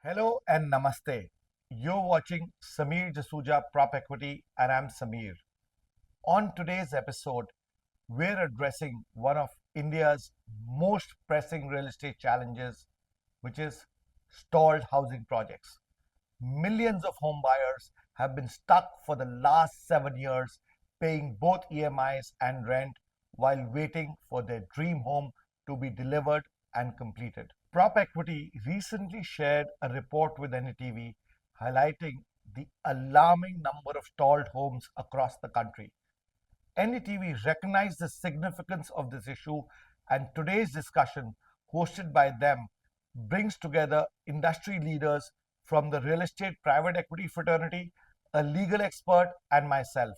Hello and namaste. You're watching Samir Jasuja PropEquity and I'm Samir. On today's episode, we're addressing one of India's most pressing real estate challenges, which is stalled housing projects. Millions of home buyers have been stuck for the last 7 years paying both EMIs and rent while waiting for their dream home to be delivered and completed. PropEquity recently shared a report with NDTV highlighting the alarming number of stalled homes across the country. NDTV recognized the significance of this issue, and today's discussion, hosted by them, brings together industry leaders from the real estate private equity fraternity, a legal expert, and myself.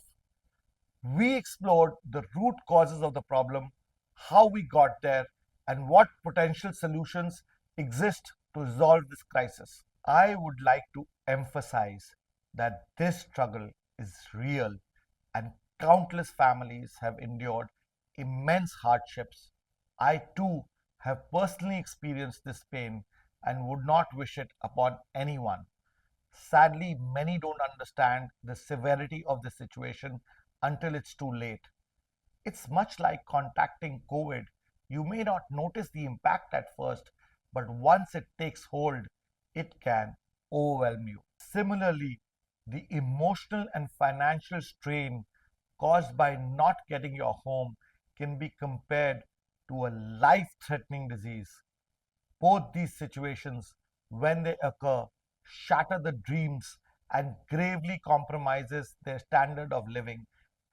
We explored the root causes of the problem, how we got there, and what potential solutions exist to resolve this crisis. I would like to emphasize that this struggle is real and countless families have endured immense hardships. I too have personally experienced this pain and would not wish it upon anyone. Sadly, many don't understand the severity of the situation until it's too late. It's much like contacting COVID. You may not notice the impact at first, but once it takes hold, it can overwhelm you. Similarly, the emotional and financial strain caused by not getting your home can be compared to a life-threatening disease. Both these situations, when they occur, shatter the dreams and gravely compromises their standard of living,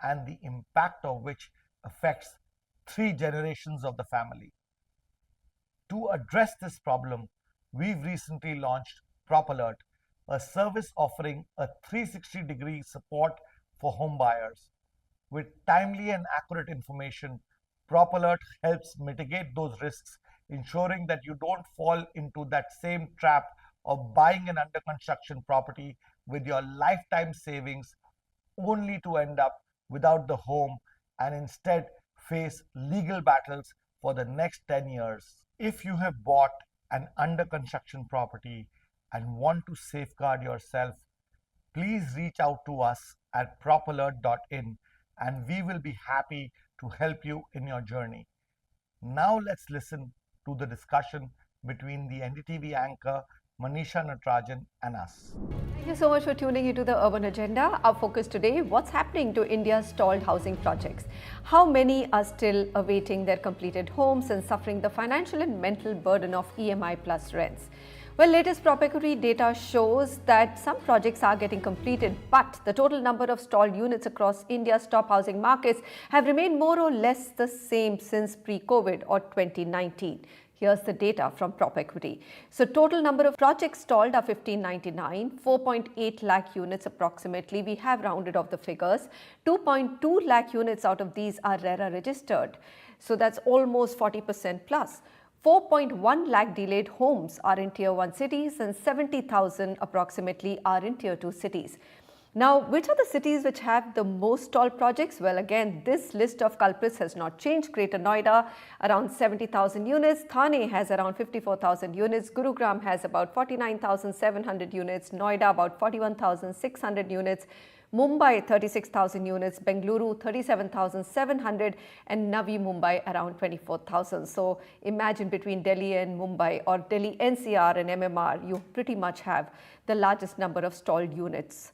and the impact of which affects 3 generations of the family. To address this problem, we've recently launched PropAlert, a service offering a 360-degree support for home buyers. With timely and accurate information, PropAlert helps mitigate those risks, ensuring that you don't fall into that same trap of buying an under construction property with your lifetime savings only to end up without the home and instead face legal battles for the next 10 years. If you have bought an under construction property and want to safeguard yourself, please reach out to us at propalert.in and we will be happy to help you in your journey. Now let's listen to the discussion between the NDTV anchor Manisha Natarajan and us. Thank you so much for tuning into the Urban Agenda. Our focus today, what's happening to India's stalled housing projects? How many are still awaiting their completed homes and suffering the financial and mental burden of EMI plus rents? Well, latest PropEquity data shows that some projects are getting completed, but the total number of stalled units across India's top housing markets have remained more or less the same since pre-COVID or 2019. Here's the data from PropEquity. So total number of projects stalled are 1599, 4.8 lakh units approximately. We have rounded off the figures. 2.2 lakh units out of these are RERA registered. So that's almost 40% plus. 4.1 lakh delayed homes are in Tier 1 cities and 70,000 approximately are in Tier 2 cities. Now, which are the cities which have the most stalled projects? Well, again, this list of culprits has not changed. Greater Noida, around 70,000 units. Thane has around 54,000 units. Gurugram has about 49,700 units. Noida, about 41,600 units. Mumbai, 36,000 units. Bengaluru, 37,700. And Navi Mumbai, around 24,000. So imagine between Delhi and Mumbai or Delhi NCR and MMR, you pretty much have the largest number of stalled units.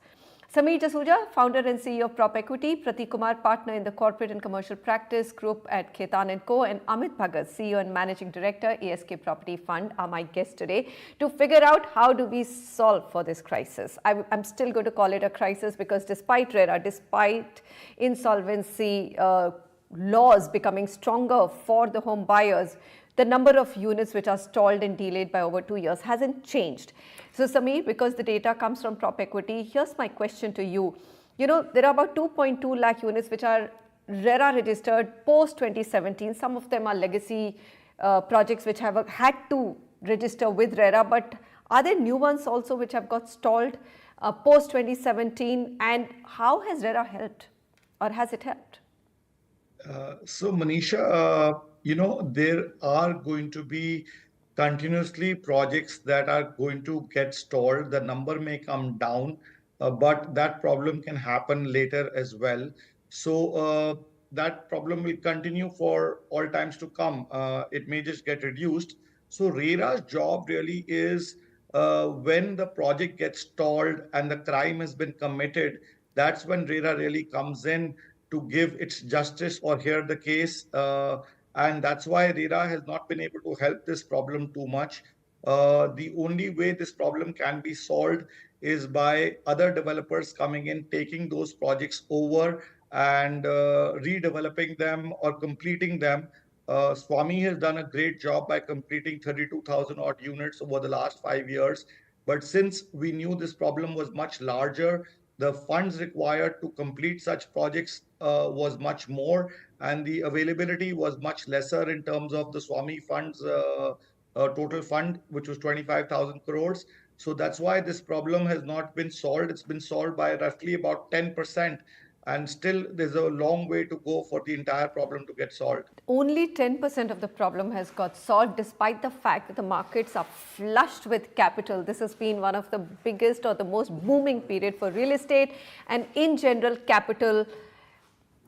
Samir Jasuja, founder and CEO of PropEquity, Pratik Kumar, partner in the corporate and commercial practice group at Khetan & Co, and Amit Bhagat, CEO and managing director, ASK Property Fund, are my guests today to figure out how do we solve for this crisis. I'm still going to call it a crisis because despite RERA, despite insolvency laws becoming stronger for the home buyers, the number of units which are stalled and delayed by over 2 years hasn't changed. So Samir, because the data comes from PropEquity, here's my question to you. You know, there are about 2.2 lakh units which are RERA registered post 2017. Some of them are legacy projects which have had to register with RERA, but are there new ones also which have got stalled post 2017? And how has RERA helped, or has it helped? So Manisha, there are going to be continuously projects that are going to get stalled. The number may come down, but that problem can happen later as well. So that problem will continue for all times to come. It may just get reduced. So RERA's job really is when the project gets stalled and the crime has been committed, that's when RERA really comes in to give its justice or hear the case. And that's why RERA has not been able to help this problem too much. The only way this problem can be solved is by other developers coming in, taking those projects over and redeveloping them or completing them. Swami has done a great job by completing 32,000 odd units over the last 5 years. But since we knew this problem was much larger, the funds required to complete such projects was much more, and the availability was much lesser in terms of the Swami funds total fund, which was 25,000 crores. So that's why this problem has not been solved. It's been solved by roughly about 10%. And still, there's a long way to go for the entire problem to get solved. Only 10% of the problem has got solved, despite the fact that the markets are flushed with capital. This has been one of the biggest or the most booming period for real estate and in general capital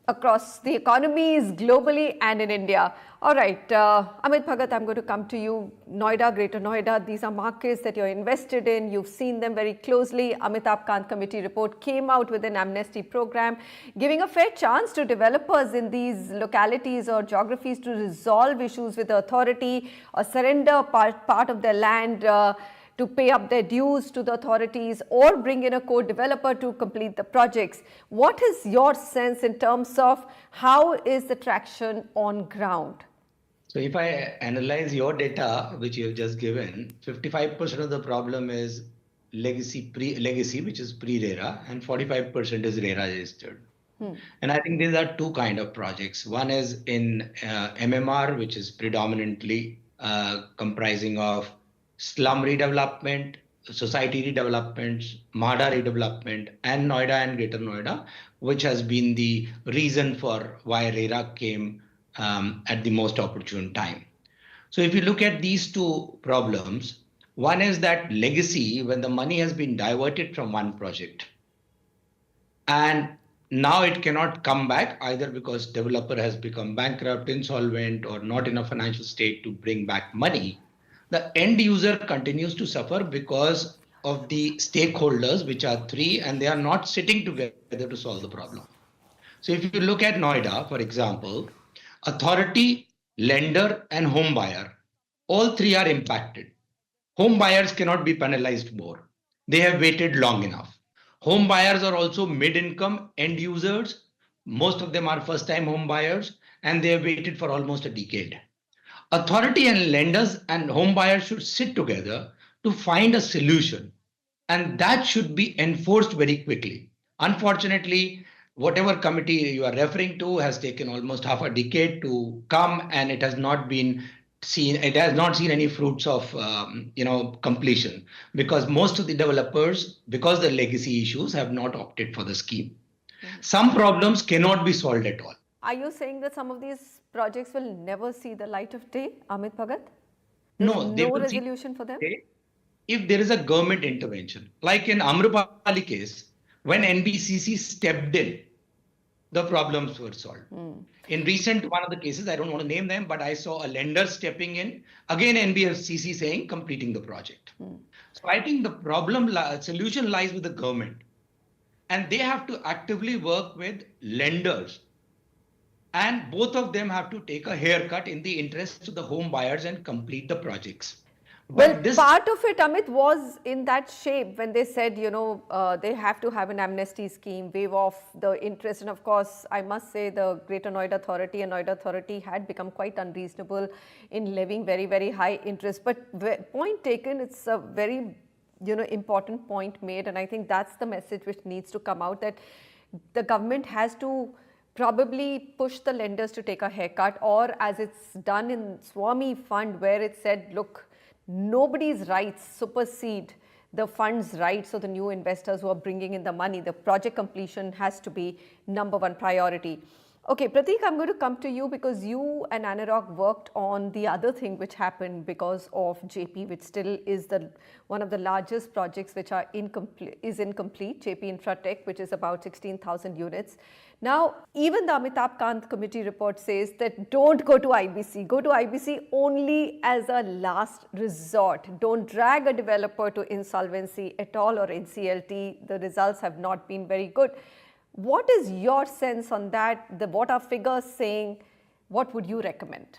across the economies globally and in India. All right, Amit Bhagat, I'm going to come to you. Noida, Greater Noida, these are markets that you're invested in. You've seen them very closely. Amitabh Kant committee report came out with an amnesty program, giving a fair chance to developers in these localities or geographies to resolve issues with the authority or surrender part of their land to pay up their dues to the authorities or bring in a co-developer to complete the projects. What is your sense in terms of how is the traction on ground? So if I analyze your data, which you have just given, 55% of the problem is legacy, which is pre-RERA, and 45% is RERA registered. And I think these are two kind of projects. One is in MMR, which is predominantly comprising of slum redevelopment, society redevelopment, MHADA redevelopment, and Noida and Greater Noida, which has been the reason for why RERA came at the most opportune time. So if you look at these two problems, one is that legacy, when the money has been diverted from one project, and now it cannot come back either because developer has become bankrupt, insolvent, or not in a financial state to bring back money. The end user continues to suffer because of the stakeholders, which are three, and they are not sitting together to solve the problem. So if you look at Noida, for example, authority, lender, and home buyer, all three are impacted. Home buyers cannot be penalized more. They have waited long enough. Home buyers are also mid-income end users. Most of them are first-time home buyers, and they have waited for almost a decade. Authority and lenders and home buyers should sit together to find a solution, and that should be enforced very quickly. Unfortunately, whatever committee you are referring to has taken almost half a decade to come, and it has not been seen. It has not seen any fruits of completion, because most of the developers, because the legacy issues, have not opted for the scheme. Some problems cannot be solved at all. Are you saying that some of these projects will never see the light of day, Amit Bhagat? No, no resolution for them? If there is a government intervention, like in Amrapali case, when NBCC stepped in, the problems were solved. In recent one of the cases, I don't want to name them, but I saw a lender stepping in, again NBCC saying completing the project. So I think the solution lies with the government, and they have to actively work with lenders. And both of them have to take a haircut in the interest of the home buyers and complete the projects. But part of it, Amit, was in that shape when they said, they have to have an amnesty scheme, waive off the interest. And of course, I must say the Greater Noida Authority and Noida Authority had become quite unreasonable in levying very, very high interest. But point taken, it's a very, important point made. And I think that's the message which needs to come out, that the government has to probably push the lenders to take a haircut, or as it's done in Swami Fund, where it said, look, nobody's rights supersede the fund's rights of the new investors who are bringing in the money. The project completion has to be number one priority. Okay, Prateek, I'm going to come to you because you and Anurag worked on the other thing which happened because of JP, which still is the one of the largest projects which are incomplete, JP Infratech, which is about 16,000 units. Now, even the Amitabh Kant committee report says that don't go to IBC. Go to IBC only as a last resort. Don't drag a developer to insolvency at all or NCLT. The results have not been very good. What is your sense on that? What are figures saying? What would you recommend?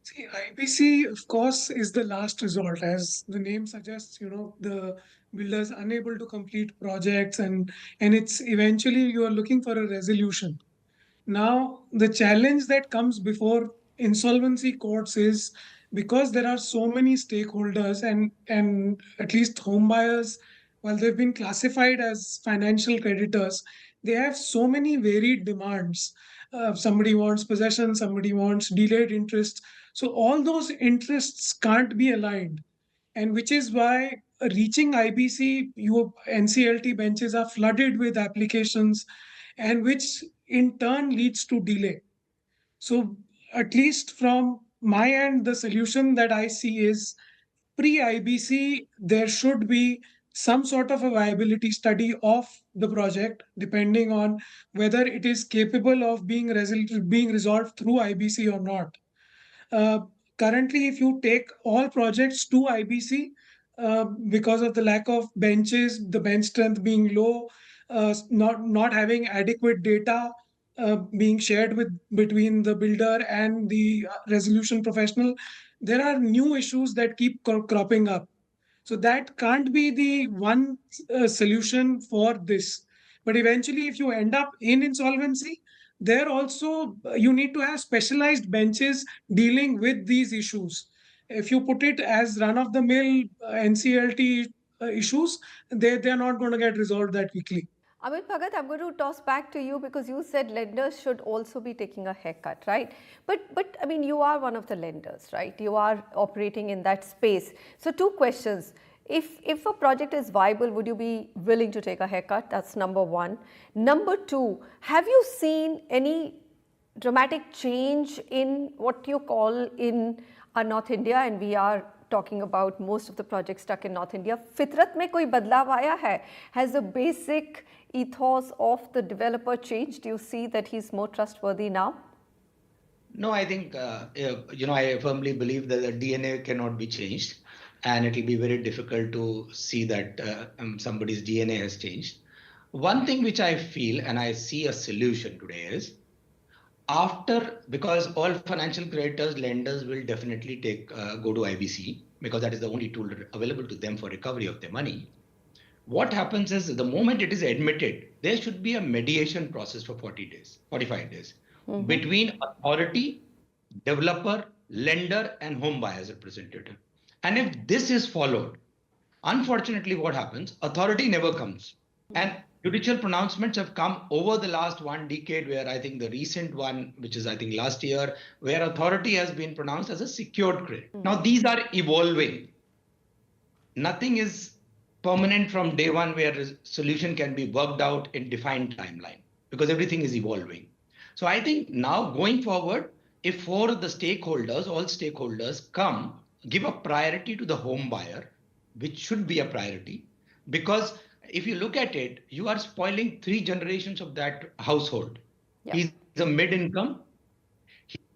See, IBC, of course, is the last resort, as the name suggests. The builders unable to complete projects, and it's eventually you are looking for a resolution. Now, the challenge that comes before insolvency courts is because there are so many stakeholders, and at least home buyers, while they've been classified as financial creditors, they have so many varied demands. Somebody wants possession, somebody wants delayed interest. So all those interests can't be aligned, and which is why reaching IBC, your NCLT benches are flooded with applications, and which in turn leads to delay. So, at least from my end, the solution that I see is pre IBC, there should be some sort of a viability study of the project, depending on whether it is capable of being resolved through IBC or not. Uh, Currently, if you take all projects to IBC, because of the lack of benches, the bench strength being low, not having adequate data being shared with between the builder and the resolution professional, there are new issues that keep cropping up. So that can't be the one solution for this. But eventually, if you end up in insolvency, there also you need to have specialized benches dealing with these issues. If you put it as run of the mill NCLT issues, they are not going to get resolved that quickly. Amit Bhagat, I'm going to toss back to you because you said lenders should also be taking a haircut, right? But I mean, you are one of the lenders, right? You are operating in that space. So two questions. If a project is viable, would you be willing to take a haircut? That's number one. Number two, have you seen any dramatic change in what you call in North India, and we are talking about most of the projects stuck in North India. फितरत में कोई बदलाव आया है? Has the basic ethos of the developer changed? Do you see that he's more trustworthy now? No, I think, I firmly believe that the DNA cannot be changed, and it will be very difficult to see that somebody's DNA has changed. One thing which I feel and I see a solution today is because all financial creditors, lenders will definitely go to IBC because that is the only tool available to them for recovery of their money. What happens is the moment it is admitted, there should be a mediation process for 40 days, 45 days between authority, developer, lender, and home buyers representative. And if this is followed, unfortunately, what happens? Authority never comes. And judicial pronouncements have come over the last 1 decade, where I think the recent one, which is I think last year, where authority has been pronounced as a secured credit. Now, these are evolving. Nothing is permanent from day one where a solution can be worked out in defined timeline because everything is evolving. So I think now going forward, if all stakeholders give a priority to the home buyer, which should be a priority, because if you look at it, you are spoiling 3 generations of that household. Yeah. He's a mid-income.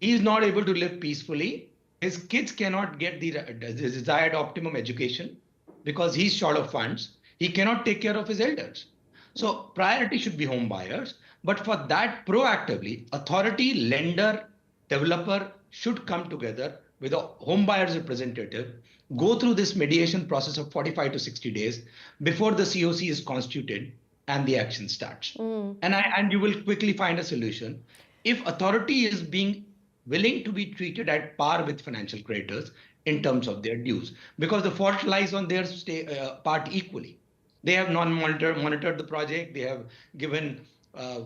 He is not able to live peacefully. His kids cannot get the desired optimum education because he's short of funds. He cannot take care of his elders. So priority should be home buyers. But for that, proactively, authority, lender, developer should come together with a home buyer's representative, go through this mediation process of 45 to 60 days before the COC is constituted and the action starts. And you will quickly find a solution. If authority is being willing to be treated at par with financial creditors in terms of their dues, because the fault lies on their part equally. They have monitored the project. They have given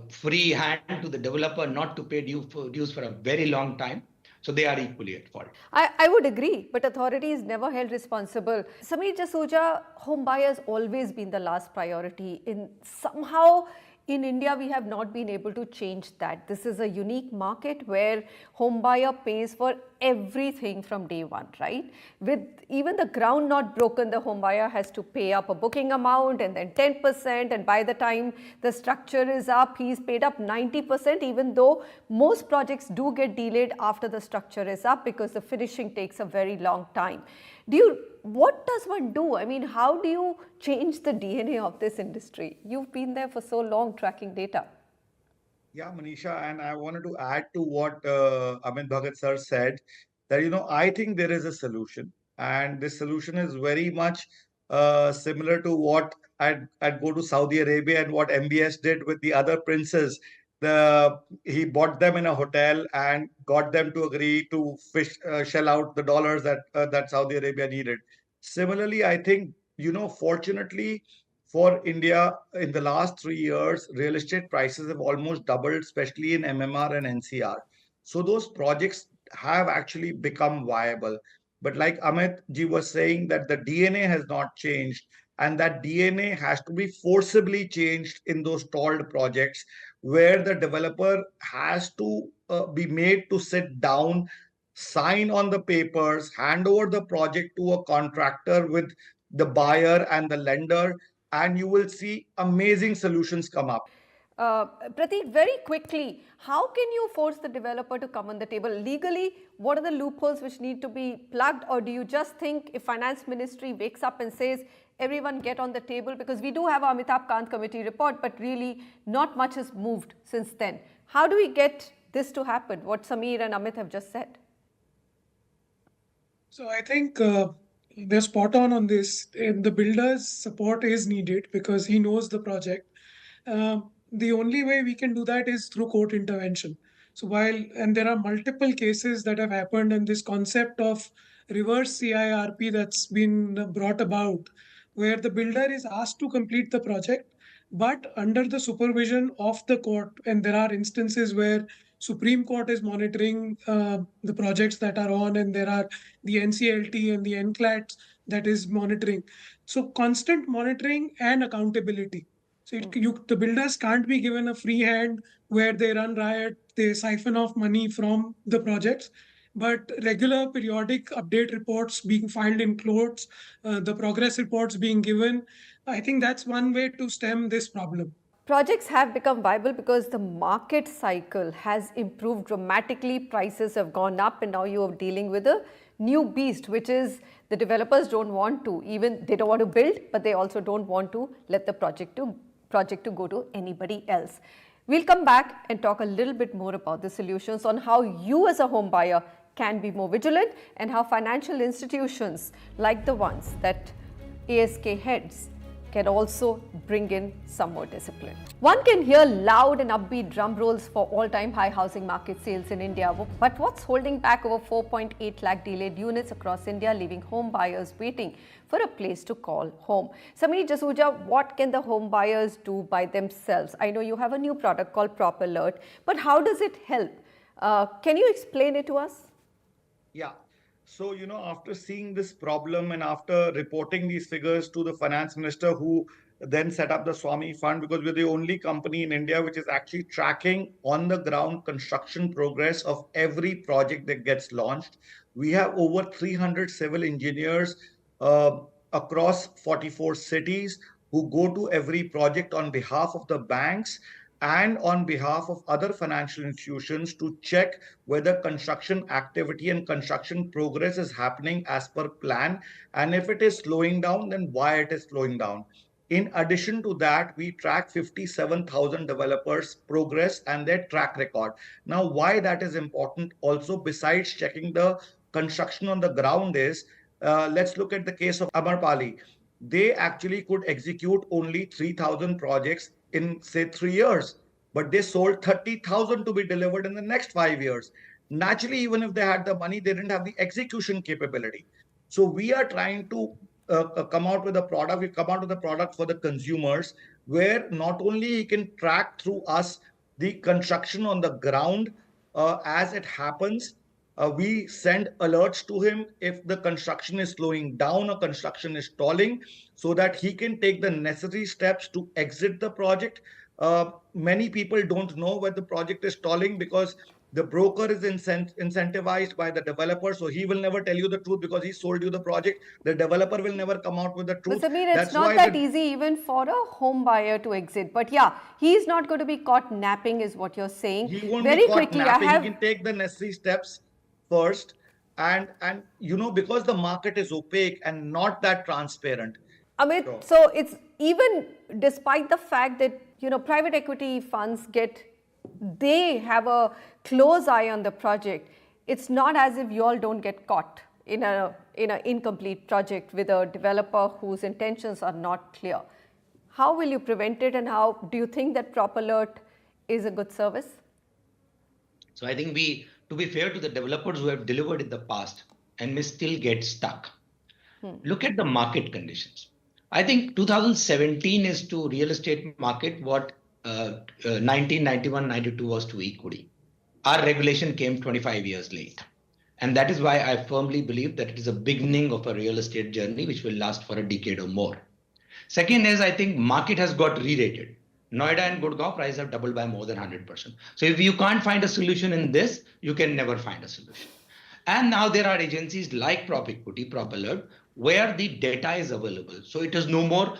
free hand to the developer not to pay dues for a very long time. So they are equally at fault. I would agree, but authority is never held responsible. Samir Jasuja, home buyers always been the last priority. In somehow, In India, we have not been able to change that. This is a unique market where home buyer pays for everything from day one, right? With even the ground not broken, the home buyer has to pay up a booking amount and then 10%. And by the time the structure is up, he's paid up 90%, even though most projects do get delayed after the structure is up because the finishing takes a very long time. What does one do? I mean, how do you change the DNA of this industry? You've been there for so long tracking data. Yeah, Manisha, and I wanted to add to what Amit Bhagat sir said that, I think there is a solution, and this solution is very much similar to what I'd go to Saudi Arabia and what MBS did with the other princes. He bought them in a hotel and got them to agree to shell out the dollars that Saudi Arabia needed. Similarly, I think, fortunately for India, in the last 3 years, real estate prices have almost doubled, especially in MMR and NCR. So those projects have actually become viable. But like Amit ji was saying, that the DNA has not changed, and that DNA has to be forcibly changed in those stalled projects, where the developer has to be made to sit down, sign on the papers, hand over the project to a contractor with the buyer and the lender, and you will see amazing solutions come up. Pratik, very quickly, how can you force the developer to come on the table? Legally, what are the loopholes which need to be plugged? Or do you just think if finance ministry wakes up and says, everyone get on the table? Because we do have our Amitabh Kant committee report, but really not much has moved since then. How do we get this to happen, what Samir and Amit have just said? So I think they're spot on this. And the builder's support is needed because he knows the project. The only way we can do that is through court intervention. So and there are multiple cases that have happened, and this concept of reverse CIRP that's been brought about, where the builder is asked to complete the project, but under the supervision of the court. And there are instances where Supreme Court is monitoring the projects that are on, and there are the NCLT and the NCLATs that is monitoring. So constant monitoring and accountability. So the builders can't be given a free hand where they run riot, they siphon off money from the projects, but regular periodic update reports being filed in courts, the progress reports being given. I think that's one way to stem this problem. Projects have become viable because the market cycle has improved dramatically. Prices have gone up, and now you are dealing with a new beast, which is the developers don't want to, even they don't want to build, but they also don't want to let the project to go to anybody else. We'll come back and talk a little bit more about the solutions on how you as a home buyer can be more vigilant, and how financial institutions like the ones that ASK heads can also bring in some more discipline. One can hear loud and upbeat drum rolls for all-time high housing market sales in India, but what's holding back over 4.8 lakh delayed units across India, leaving home buyers waiting for a place to call home? Samir Jasuja, what can the home buyers do by themselves? I know you have a new product called PropAlert, but how does it help? Can you explain it to us? Yeah. So, after seeing this problem and after reporting these figures to the finance minister, who then set up the Swami Fund, because we're the only company in India which is actually tracking on the ground construction progress of every project that gets launched. We have over 300 civil engineers across 44 cities who go to every project on behalf of the banks and on behalf of other financial institutions to check whether construction activity and construction progress is happening as per plan. And if it is slowing down, then why it is slowing down. In addition to that, we track 57,000 developers' progress and their track record. Now, why that is important also, besides checking the construction on the ground, is let's look at the case of Amarpali. They actually could execute only 3,000 projects in, say, 3 years, but they sold 30,000 to be delivered in the next 5 years. Naturally, even if they had the money, they didn't have the execution capability. So we are trying to come out with a product. We come out with a product for the consumers, where not only he can track through us the construction on the ground as it happens. We send alerts to him if the construction is slowing down or construction is stalling, so that he can take the necessary steps to exit the project. Many people don't know when the project is stalling because the broker is incentivized by the developer, so he will never tell you the truth because he sold you the project. The developer will never come out with the But truth. Samir, it's That's not why that the easy even for a home buyer to exit. But yeah, he's not going to be caught napping, is what you're saying. he won't be Very caught quickly, I napping. He have can take the necessary steps first, and because the market is opaque and not that transparent. Amit, So so it's even despite the fact that private equity funds they have a close eye on the project. It's not as if you all don't get caught in a incomplete project with a developer whose intentions are not clear. How will you prevent it, and how do you think that PropAlert is a good service? So I think to be fair to the developers who have delivered in the past and may still get stuck, look at the market conditions. I think 2017 is to real estate market what 1991-92 was to equity. Our regulation came 25 years late. And that is why I firmly believe that it is a beginning of a real estate journey which will last for a decade or more. Second is, I think market has got re-rated. Noida and Gurgaon price have doubled by more than 100%. So if you can't find a solution in this, you can never find a solution. And now there are agencies like PropEquity, PropAlert, where the data is available. So it is no more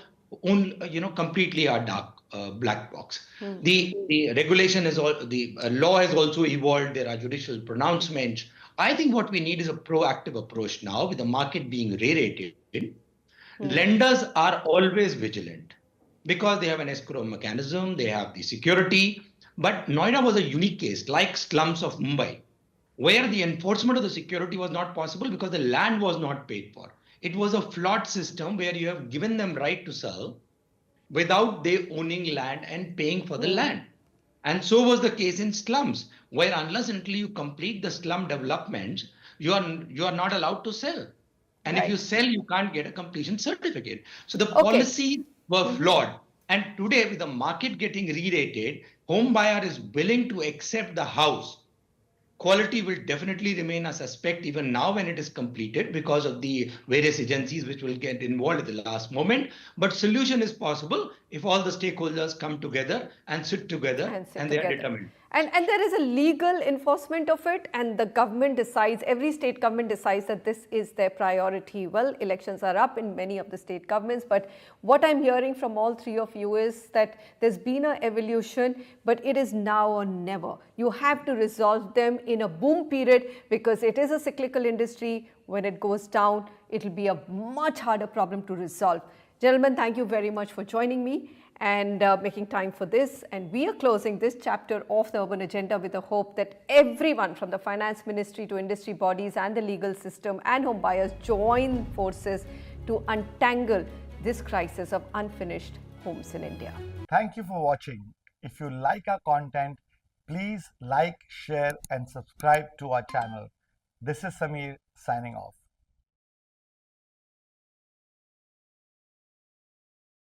completely a dark black box. The regulation is all, the law has also evolved. There are judicial pronouncements. I think what we need is a proactive approach now with the market being re-rated. Lenders are always vigilant because they have an escrow mechanism, they have the security. But Noida was a unique case, like slums of Mumbai, where the enforcement of the security was not possible because the land was not paid for. It was a flawed system where you have given them right to sell without they owning land and paying for the land. And so was the case in slums, where unless until you complete the slum developments, you are not allowed to sell. And if you Right. sell, you can't get a completion certificate. So the Okay. policies were flawed. And today, with the market getting re-rated, home buyer is willing to accept the house. Quality will definitely remain a suspect even now when it is completed because of the various agencies which will get involved at the last moment. But solution is possible if all the stakeholders come together and sit together And sit and they are together. determined. And there is a legal enforcement of it, and the government decides, every state government decides that this is their priority. Well, elections are up in many of the state governments, but what I'm hearing from all three of you is that there's been an evolution, but it is now or never. You have to resolve them in a boom period because it is a cyclical industry. When it goes down, it'll be a much harder problem to resolve. Gentlemen, thank you very much for joining me and making time for this. And we are closing this chapter of the Urban Agenda with the hope that everyone from the Finance Ministry to industry bodies and the legal system and home buyers join forces to untangle this crisis of unfinished homes in India. thank you for watching. If you like our content, please like, share, and subscribe to our channel. This is Samir signing off.